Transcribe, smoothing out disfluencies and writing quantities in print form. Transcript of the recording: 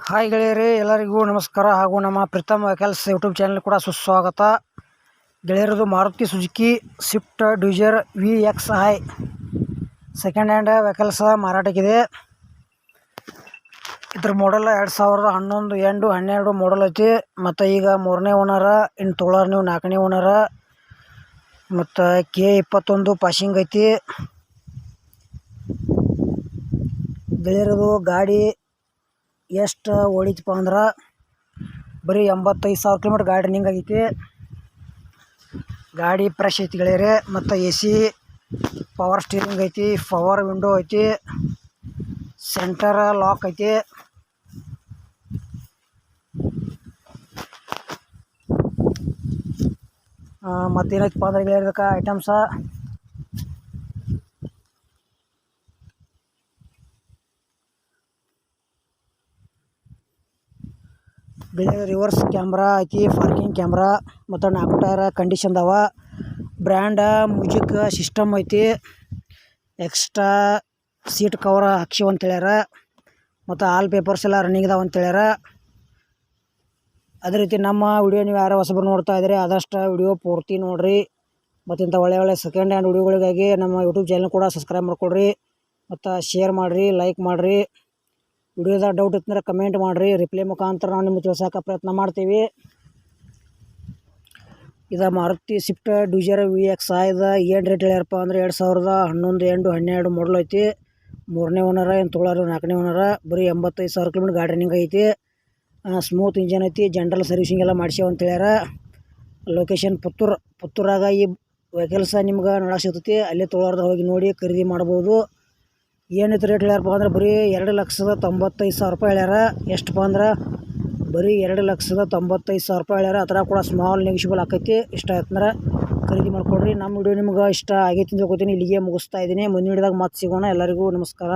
Hi ಗೆಳೆಯರೇ, ಎಲ್ಲರಿಗೂ ನಮಸ್ಕಾರ ಹಾಗೂ ನಮ್ಮ ಪ್ರೀತಮ್ ವೆಹಿಕಲ್ಸ್ ಯೂಟ್ಯೂಬ್ ಚಾನಲ್ ಕೂಡ ಸುಸ್ವಾಗತ. ಗೆಳೆಯರದು Maruti Suzuki swift dzire VXi second hand vehicles ಮಾರಾಟಕ್ಕಿದೆ. ಇದ್ರ ಮಾಡಲ್ 2011 ಎಂಡು 12 ಮಾಡಲ್ ಐತಿ. ಮತ್ತು ಈಗ 3ನೇ ಓನರ, ಇನ್ನು ತೊಗೊಳೋರು ನೀವು 4ನೇ ಓನರ. ಮತ್ತು K21 ಪಾಸಿಂಗ್ ಐತಿ. ಗೆಳೆಯರದು ಗಾಡಿ ಎಷ್ಟು ಓಡಿತಪ್ಪ ಅಂದ್ರೆ ಬರೀ 85,000 ಕಿಲೋಮೀಟ್ರ್ ಗಾಡಿ ರನ್ನಿಂಗ್ ಆಗೈತಿ. ಗಾಡಿ ಫ್ರೆಶ್ ಐತಿ ಗೆಳೆಯರೆ. ಮತ್ತು AC ಪವರ್ ಸ್ಟೀರಿಂಗ್ ಐತಿ, ಪವರ್ ವಿಂಡೋ ಐತಿ, ಸೆಂಟರ್ ಲಾಕ್ ಐತಿ. ಮತ್ತೇನೈತಪ್ಪ ಅಂದ್ರೆ ಗೆಳೆಯರ್ದಕ್ಕೆ ಐಟಮ್ಸ ಗೆಳೆಯ ರಿವರ್ಸ್ ಕ್ಯಾಮ್ರಾ ಐತಿ, ಪಾರ್ಕಿಂಗ್ ಕ್ಯಾಮ್ರಾ ಮತ್ತು 4 ಟೈರ್ ಕಂಡೀಷನ್ ಅದಾವ. ಬ್ರ್ಯಾಂಡ ಮ್ಯೂಸಿಕ್ ಸಿಸ್ಟಮ್ ಐತಿ. ಎಕ್ಸ್ಟ್ರಾ ಸೀಟ್ ಕವರ್ ಹಾಕ್ಸಿವ್ ಅಂತ ಹೇಳ್ಯಾರ. ಮತ್ತು ಆಲ್ ಪೇಪರ್ಸ್ ಎಲ್ಲ ರನ್ನಿಂಗ್ ಇದಾವೆ ಅಂತ ಹೇಳ್ಯಾರ. ಅದೇ ರೀತಿ ನಮ್ಮ ವಿಡಿಯೋ ನೀವು ಯಾರು ಹೊಸಬರು ನೋಡ್ತಾ ಇದ್ದೀರಿ ಆದಷ್ಟು ವಿಡಿಯೋ ಪೂರ್ತಿ ನೋಡಿರಿ. ಮತ್ತು ಇಂಥ ಒಳ್ಳೆ ಸೆಕೆಂಡ್ ಹ್ಯಾಂಡ್ ವಿಡಿಯೋಗಳಿಗಾಗಿ ನಮ್ಮ ಯೂಟ್ಯೂಬ್ ಚಾನಲ್ ಕೂಡ ಸಬ್ಸ್ಕ್ರೈಬ್ ಮಾಡ್ಕೊಳ್ರಿ. ಮತ್ತು ಶೇರ್ ಮಾಡಿರಿ, ಲೈಕ್ ಮಾಡಿರಿ. ವಿಡಿಯೋದಾಗ ಡೌಟ್ ಇತ್ತಂದ್ರೆ ಕಮೆಂಟ್ ಮಾಡಿರಿ, ರಿಪ್ಲೈ ಮುಖಾಂತರ ನಾವು ನಿಮಗೆ ತಿಳ್ಸೋಕೆ ಪ್ರಯತ್ನ ಮಾಡ್ತೀವಿ. ಇದು ಮಾರುತಿ ಸ್ವಿಫ್ಟ್ ಡಿಸೈರ್ VXi ಏನು ರೇಟ್ ಹೇಳ್ಯಾರಪ್ಪ ಅಂದ್ರೆ 2011 ಎಂಡು 12 ಮಾಡಲ್ ಐತಿ. 3ನೇ ಓನರ, ಏನು ತೊಗೊಳೋರು 4ನೇ ಓನರ. ಬರೀ 85,000 ಕಿಲೋಮೀಟ್ರ್ ಗಾಡಿ ರನ್ನಿಂಗ್ ಐತಿ. ಸ್ಮೂತ್ ಇಂಜನ್ ಐತಿ. ಜನರಲ್ ಸರ್ವಿಸಿಂಗ್ ಎಲ್ಲ ಮಾಡ್ಸ್ಯಾವ ಅಂತ ಹೇಳ್ಯಾರ. ಲೊಕೇಶನ್ ಪುತ್ತೂರಾಗ ಈ ವೆಹಿಕಲ್ಸ ನಿಮ್ಗೆ ನೋಡೋಕೆ ಸಿಗ್ತೈತಿ. ಅಲ್ಲೇ ತೊಗೊಳೋರ್ದು ಹೋಗಿ ನೋಡಿ ಖರೀದಿ ಮಾಡ್ಬೋದು. ಏನೈತೆ ರೇಟ್ ಹೇಳ್ಯಾರಪ್ಪ ಅಂದ್ರೆ ಬರೀ 2,95,000 ರೂಪಾಯಿ ಹೇಳ್ಯಾರ. ಎಷ್ಟಪ್ಪ ಅಂದ್ರೆ ಬರೀ 2,95,000 ರೂಪಾಯಿ ಹೇಳ್ಯಾರ. ಆ ಥರ ಕೂಡ ಸ್ಮಾಲ್ ನೆಗಿಷಿಬಲ್ ಆಕೈತಿ. ಇಷ್ಟ ಆಯ್ತಂದ್ರೆ ಖರೀದಿ ಮಾಡ್ಕೊಡ್ರಿ. ನಮ್ಮ ವಿಡಿಯೋ ನಿಮ್ಗೆ ಇಷ್ಟ ಆಗೈತಿ ಅಂತ ತಿಳ್ಕೊತೀನಿ. ಇಲ್ಲಿಗೆ ಮುಗಿಸ್ತಾ ಇದ್ದೀನಿ. ಮುಂದಿನ ವಿಡಿಯೋದಾಗ ಮತ್ತೆ ಸಿಗೋಣ. ಎಲ್ಲರಿಗೂ ನಮಸ್ಕಾರ.